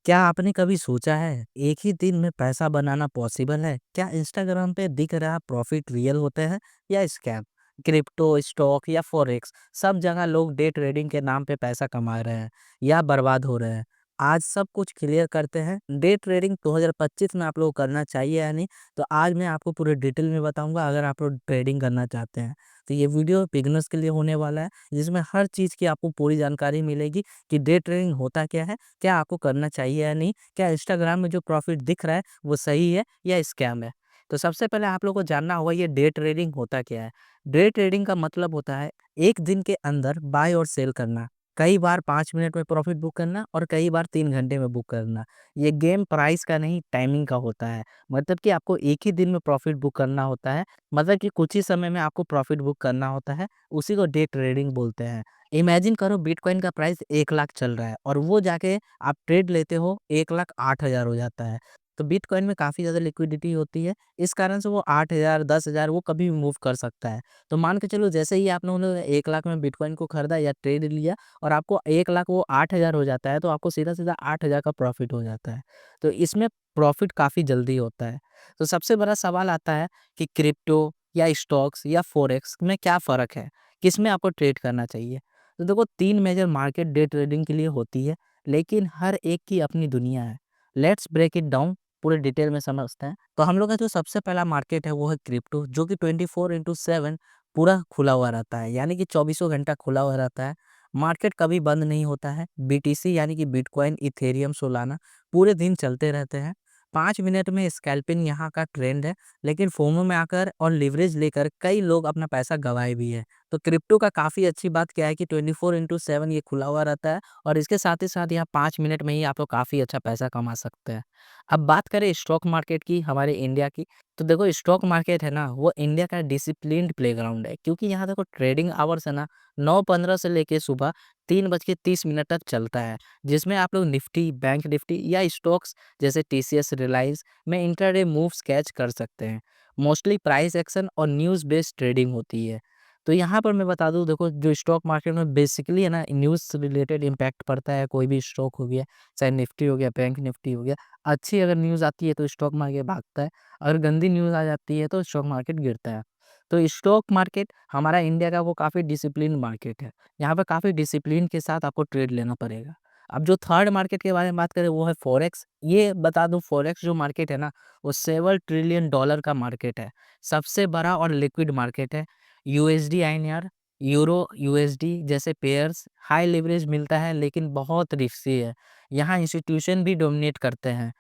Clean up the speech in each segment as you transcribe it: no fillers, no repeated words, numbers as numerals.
क्या आपने कभी सोचा है एक ही दिन में पैसा बनाना पॉसिबल है? क्या इंस्टाग्राम पे दिख रहा प्रॉफिट रियल होते हैं या स्कैम? क्रिप्टो, स्टॉक या फॉरेक्स सब जगह लोग डे ट्रेडिंग के नाम पे पैसा कमा रहे हैं या बर्बाद हो रहे हैं। आज सब कुछ क्लियर करते हैं। डे ट्रेडिंग 2025 में आप लोग को करना चाहिए या नहीं? तो आज मैं आपको पूरे डिटेल में बताऊंगा अगर आप लोग ट्रेडिंग करना चाहते हैं। तो ये वीडियो बिगिनर्स के लिए होने वाला है जिसमें हर चीज़ की आपको पूरी जानकारी मिलेगी कि डे ट्रेडिंग होता क्या है, क्या आपको करना चाहिए या नहीं? क्या इंस्टाग्राम में जो प्रॉफ़िट दिख रहा है वो सही है या स्कैम है? तो सबसे पहले आप लोगों को जानना होगा ये डे ट्रेडिंग होता क्या है? डे ट्रेडिंग का मतलब होता है 1 दिन के अंदर बाय और सेल करना। कई बार 5 मिनट में प्रॉफ़िट बुक करना और कई बार 3 घंटे में बुक करना। ये गेम प्राइस का नहीं टाइमिंग का होता है। मतलब कि आपको एक ही दिन में प्रॉफ़िट बुक करना होता है। मतलब कि कुछ ही समय में आपको प्रॉफ़िट बुक करना होता है। उसी को डे ट्रेडिंग बोलते हैं। इमेजिन करो बिटकॉइन का प्राइस 1 लाख चल रहा है और वो जाके आप ट्रेड लेते हो 1,08,000 हो जाता है। तो बिटकॉइन में काफ़ी ज़्यादा लिक्विडिटी होती है, इस कारण से वो 8,000 10,000 वो कभी भी मूव कर सकता है। तो मान के चलो जैसे ही आप लोगों ने 1 लाख में बिटकॉइन को खरीदा या ट्रेड लिया और आपको 1 लाख वो 8,000 हो जाता है, तो आपको सीधा-सीधा 8,000 का प्रॉफ़िट हो जाता है। तो इसमें प्रॉफ़िट काफ़ी जल्दी होता है। तो सबसे बड़ा सवाल आता है कि क्रिप्टो या स्टॉक्स या फ़ॉरेक्स में क्या फ़र्क है? किसमें आपको ट्रेड करना चाहिए? तो देखो 3 मेजर मार्केट डे ट्रेडिंग के लिए होती है, लेकिन हर एक की अपनी दुनिया है। लेट्स ब्रेक इट डाउन पूरे डिटेल में समझते हैं। तो हम लोग का जो सबसे पहला मार्केट है वो है क्रिप्टो जो कि 24/7 पूरा खुला हुआ रहता है, यानी कि चौबीसों घंटा खुला हुआ रहता है। मार्केट कभी बंद नहीं होता है। बीटीसी यानी कि बिटकॉइन, इथेरियम, सोलाना पूरे दिन चलते रहते हैं। 5 मिनट में स्कैल्पिंग यहाँ का ट्रेंड है, लेकिन फोमो में आकर और लिवरेज लेकर कई लोग अपना पैसा गँवाए भी हैं। तो क्रिप्टो का काफ़ी अच्छी बात क्या है कि 24/7 ये खुला हुआ रहता है और इसके साथ ही साथ यहाँ 5 मिनट में ही आप लोग काफ़ी अच्छा पैसा कमा सकते हैं। अब बात करें स्टॉक मार्केट की, हमारे इंडिया की, तो देखो स्टॉक मार्केट है ना, वो इंडिया का डिसिप्लिन्ड प्लेग्राउंड है क्योंकि यहाँ देखो ट्रेडिंग आवर्स है ना 9:15 से लेके सुबह 3:30 तक चलता है, जिसमें आप लोग निफ्टी, बैंक निफ्टी या स्टॉक्स जैसे टीसीएस, रिलायंस में इंट्राडे मूव्स कैच कर सकते हैं। मोस्टली प्राइस एक्शन और न्यूज़ बेस्ड ट्रेडिंग होती है। तो यहाँ पर मैं बता दूँ देखो जो स्टॉक मार्केट में बेसिकली है ना न्यूज़ से रिलेटेड इम्पैक्ट पड़ता है, कोई भी स्टॉक हो गया, चाहे निफ्टी हो गया, बैंक निफ्टी हो गया। अच्छी अगर न्यूज़ आती है तो स्टॉक मार्केट भागता है, अगर गंदी न्यूज़ आ जाती है तो स्टॉक मार्केट गिरता है। तो स्टॉक मार्केट हमारा इंडिया का वो काफ़ी डिसिप्लिन मार्केट है। यहाँ पे काफ़ी डिसिप्लिन के साथ आपको ट्रेड लेना पड़ेगा। अब जो थर्ड मार्केट के बारे में बात करें वो है फॉरेक्स। ये बता दूँ फॉरेक्स जो मार्केट है ना वो $7 ट्रिलियन का मार्केट है। सबसे बड़ा और लिक्विड मार्केट है। यूएसडी आईएनआर, यूरो यूएसडी जैसे पेयर्स हाई लिवरेज मिलता है लेकिन बहुत रिस्की है। यहाँ इंस्टीट्यूशन भी डोमिनेट करते हैं।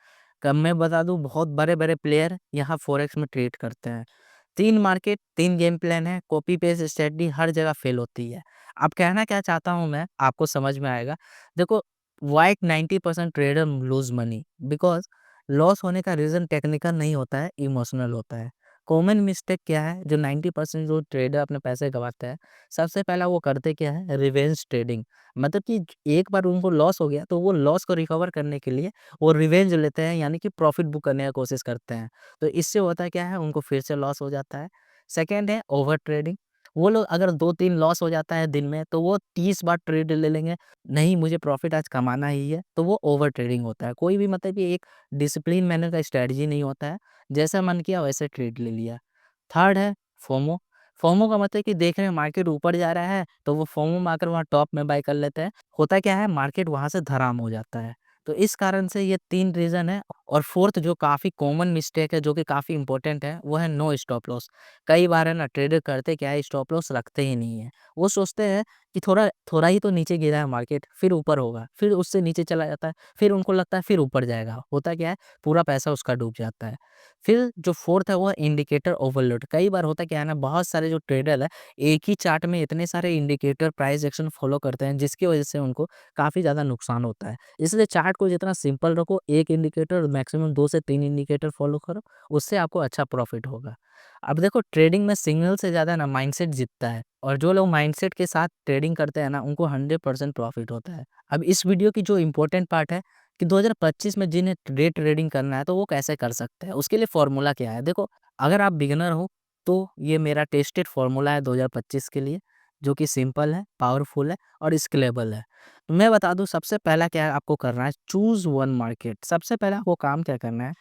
कब मैं बता दूँ बहुत बड़े-बड़े प्लेयर यहाँ फॉरेक्स में ट्रेड करते हैं। 3 मार्केट, 3 गेम प्लान है, कॉपी पेस्ट स्ट्रैटेजी हर जगह फेल होती है। अब कहना क्या चाहता हूँ मैं, आपको समझ में आएगा। देखो why 90% trader lose money because loss होने का रीज़न टेक्निकल नहीं होता है, इमोशनल होता है। कॉमन मिस्टेक क्या है जो 90% जो ट्रेडर अपने पैसे गँवाते हैं, सबसे पहला वो करते क्या है रिवेंज ट्रेडिंग। मतलब कि एक बार उनको लॉस हो गया तो वो लॉस को रिकवर करने के लिए वो रिवेंज लेते हैं यानी कि प्रॉफ़िट बुक करने का कोशिश करते हैं। तो इससे होता क्या है उनको फिर से लॉस हो जाता है। सेकंड है ओवर ट्रेडिंग। वो लोग अगर 2-3 लॉस हो जाता है दिन में तो वो 30 बार ट्रेड ले लेंगे, नहीं मुझे प्रॉफ़िट आज कमाना ही है, तो वो ओवर ट्रेडिंग होता है। कोई भी मतलब कि एक डिसिप्लिन मैनर का स्ट्रैटेजी नहीं होता है, जैसा मन किया वैसे ट्रेड ले लिया। थर्ड है फोमो। फोमो का मतलब कि देख रहे हैं मार्केट ऊपर जा रहा है, तो वो फोमो में आकर वहाँ टॉप में बाय कर लेते हैं। होता क्या है मार्केट वहाँ से धड़ाम हो जाता है। तो इस कारण से ये 3 रीज़न है और फोर्थ जो काफ़ी कॉमन मिस्टेक है, जो कि काफ़ी इम्पोर्टेंट है, वो है नो स्टॉप लॉस। कई बार है ना ट्रेडर करते क्या है स्टॉप लॉस रखते ही नहीं है। वो सोचते हैं कि थोड़ा थोड़ा ही तो नीचे गिरा है मार्केट, फिर ऊपर होगा, फिर उससे नीचे चला जाता है, फिर उनको लगता है फिर ऊपर जाएगा। होता क्या है पूरा पैसा उसका डूब जाता है। फिर जो फोर्थ है वो है इंडिकेटर ओवरलोड। कई बार होता क्या है ना बहुत सारे जो ट्रेडर है एक ही चार्ट में इतने सारे इंडिकेटर प्राइस एक्शन फॉलो करते हैं जिसकी वजह से उनको काफ़ी ज़्यादा नुकसान होता है। इसलिए चार्ट को जितना सिंपल रखो, एक इंडिकेटर मैक्सिमम 2 से 3 इंडिकेटर फॉलो करो, उससे आपको अच्छा प्रॉफिट होगा। अब देखो ट्रेडिंग में सिग्नल से ज़्यादा ना माइंडसेट जीतता है और जो लोग माइंडसेट के साथ ट्रेडिंग करते हैं ना उनको 100% प्रॉफिट होता है। अब इस वीडियो की जो इम्पोर्टेंट पार्ट है कि 2025 में जिन्हें डे ट्रेडिंग करना है तो वो कैसे कर सकते हैं, उसके लिए फ़ॉर्मूला क्या है? देखो, अगर आप बिगिनर हो तो ये मेरा टेस्टेड फ़ॉर्मूला है 2025 के लिए। जो कि सिंपल है, पावरफुल है और स्केलेबल है। तो मैं बता दूँ सबसे पहला क्या आपको करना है, चूज़ वन मार्केट। सबसे पहला आपको काम क्या करना है,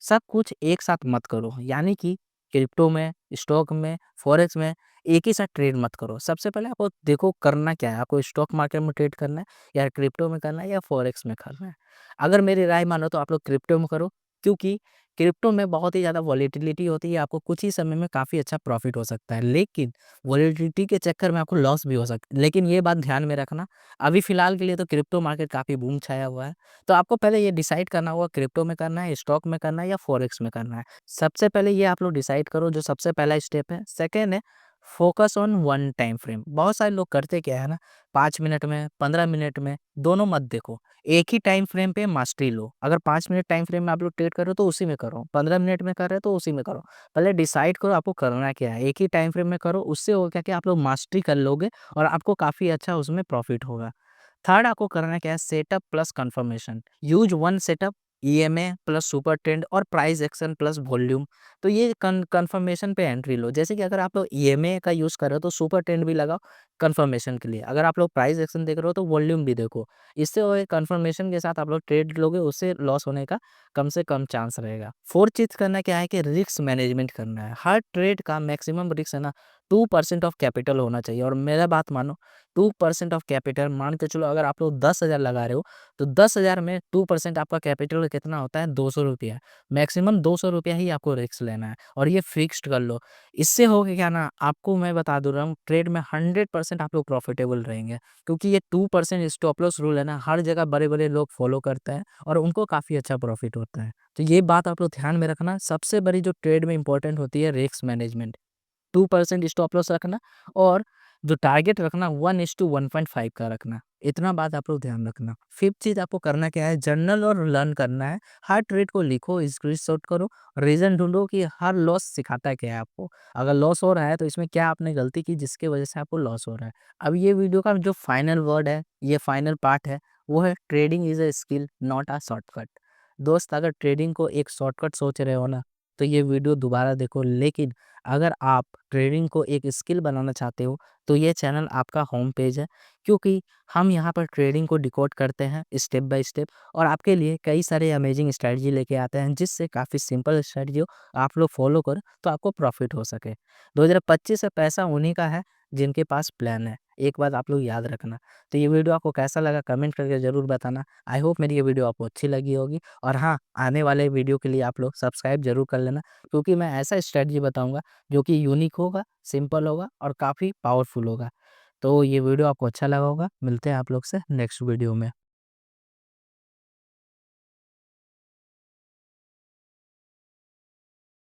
सब कुछ एक साथ मत करो। यानी कि क्रिप्टो में, स्टॉक में, फॉरेक्स में एक ही साथ ट्रेड मत करो। सबसे पहले आपको देखो करना क्या है, आपको स्टॉक मार्केट में ट्रेड करना है या क्रिप्टो में करना है या फॉरेक्स में करना है। अगर मेरी राय मानो तो आप लोग क्रिप्टो में करो, क्योंकि क्रिप्टो में बहुत ही ज़्यादा वॉलेटिलिटी होती है, आपको कुछ ही समय में काफ़ी अच्छा प्रॉफ़िट हो सकता है। लेकिन वॉलेटिलिटी के चक्कर में आपको लॉस भी हो सकता है। लेकिन ये बात ध्यान में रखना, अभी फ़िलहाल के लिए तो क्रिप्टो मार्केट काफ़ी बूम छाया हुआ है। तो आपको पहले ये डिसाइड करना होगा क्रिप्टो में करना है, स्टॉक में करना है या फॉरेक्स में करना है। सबसे पहले ये आप लोग डिसाइड करो, जो सबसे पहला स्टेप है। सेकंड है focus on one time frame. बहुत सारे लोग करते क्या है ना, 5 मिनट में, 15 मिनट में, दोनों मत देखो। एक ही टाइम फ्रेम पे मास्टरी लो। अगर 5 मिनट टाइम फ्रेम में आप लोग ट्रेड कर रहे हो तो उसी में करो, 15 मिनट में कर रहे हो तो उसी में करो। पहले डिसाइड करो आपको करना क्या है, एक ही टाइम फ्रेम में करो, उससे होगा क्या कि आप लोग मास्टरी कर लोगे और आपको काफ़ी अच्छा उसमें प्रॉफिट होगा। थर्ड आपको करना क्या है, setup plus confirmation. Use one setup, EMA plus super trend और प्राइस एक्शन प्लस वॉल्यूम। तो ये कन्फर्मेशन पे एंट्री लो। जैसे कि अगर आप लोग ईएमए का यूज़ कर रहे हो तो सुपर ट्रेंड भी लगाओ कन्फर्मेशन के लिए। अगर आप लोग प्राइस एक्शन देख रहे हो तो वॉल्यूम भी देखो। इससे वो कन्फर्मेशन के साथ आप लोग ट्रेड लोगे, उससे लॉस होने का कम से कम चांस रहेगा। फोर्थ चीज़ करना क्या है कि रिस्क मैनेजमेंट करना है। हर ट्रेड का मैक्सिमम रिस्क है ना 2% ऑफ कैपिटल होना चाहिए। और मेरा बात मानो, 2% ऑफ कैपिटल मान के चलो, अगर आप लोग 10,000 लगा रहे हो तो 10,000 में 2% आपका कैपिटल कितना होता है, 200 रुपया। मैक्सिमम 200 रुपया ही आपको रिस्क लेना है और ये फिक्स्ड कर लो। इससे होगा क्या ना, आपको मैं बता दे रहा हूँ ट्रेड में 100% आप लोग प्रॉफिटेबल रहेंगे, क्योंकि ये 2% स्टॉप लॉस रूल है ना, हर जगह बड़े-बड़े लोग फॉलो करते हैं और उनको काफ़ी अच्छा प्रॉफिट होता है। तो ये बात आप लोग ध्यान में रखना, सबसे बड़ी जो ट्रेड में इंपॉर्टेंट होती है रिस्क मैनेजमेंट। 2% स्टॉप लॉस रखना और जो टारगेट रखना 1:1.5 का रखना। इतना बात आप लोग ध्यान रखना। फिफ्थ चीज़ आपको करना क्या है, जर्नल और लर्न करना है। हर ट्रेड को लिखो, स्क्रीनशॉट करो, रीज़न ढूँढो कि हर लॉस सिखाता क्या है आपको। अगर लॉस हो रहा है तो इसमें क्या आपने गलती की जिसकी वजह से आपको लॉस हो रहा है। अब ये वीडियो का जो फाइनल वर्ड है, ये फाइनल पार्ट है, वो है trading is a skill not a shortcut. दोस्त अगर ट्रेडिंग को एक शॉर्टकट सोच रहे हो ना, तो ये वीडियो दोबारा देखो। लेकिन अगर आप ट्रेडिंग को एक स्किल बनाना चाहते हो तो ये चैनल आपका होम पेज है, क्योंकि हम यहाँ पर ट्रेडिंग को डिकोड करते हैं स्टेप बाय स्टेप और आपके लिए कई सारे अमेजिंग स्ट्रैटेजी लेके आते हैं, जिससे काफ़ी सिंपल स्ट्रैटेजी हो, आप लोग फॉलो करो तो आपको प्रॉफिट हो सके। 2025 से पैसा उन्हीं का है जिनके पास प्लान है, एक बात आप लोग याद रखना। तो ये वीडियो आपको कैसा लगा कमेंट करके ज़रूर बताना। आई होप मेरी ये वीडियो आपको अच्छी लगी होगी और हाँ, आने वाले वीडियो के लिए आप लोग सब्सक्राइब ज़रूर कर लेना, क्योंकि मैं ऐसा स्ट्रैटेजी बताऊँगा जो कि यूनिक होगा, सिंपल होगा और काफ़ी पावरफुल होगा। तो ये वीडियो आपको अच्छा लगा होगा। मिलते हैं आप लोग से नेक्स्ट वीडियो में।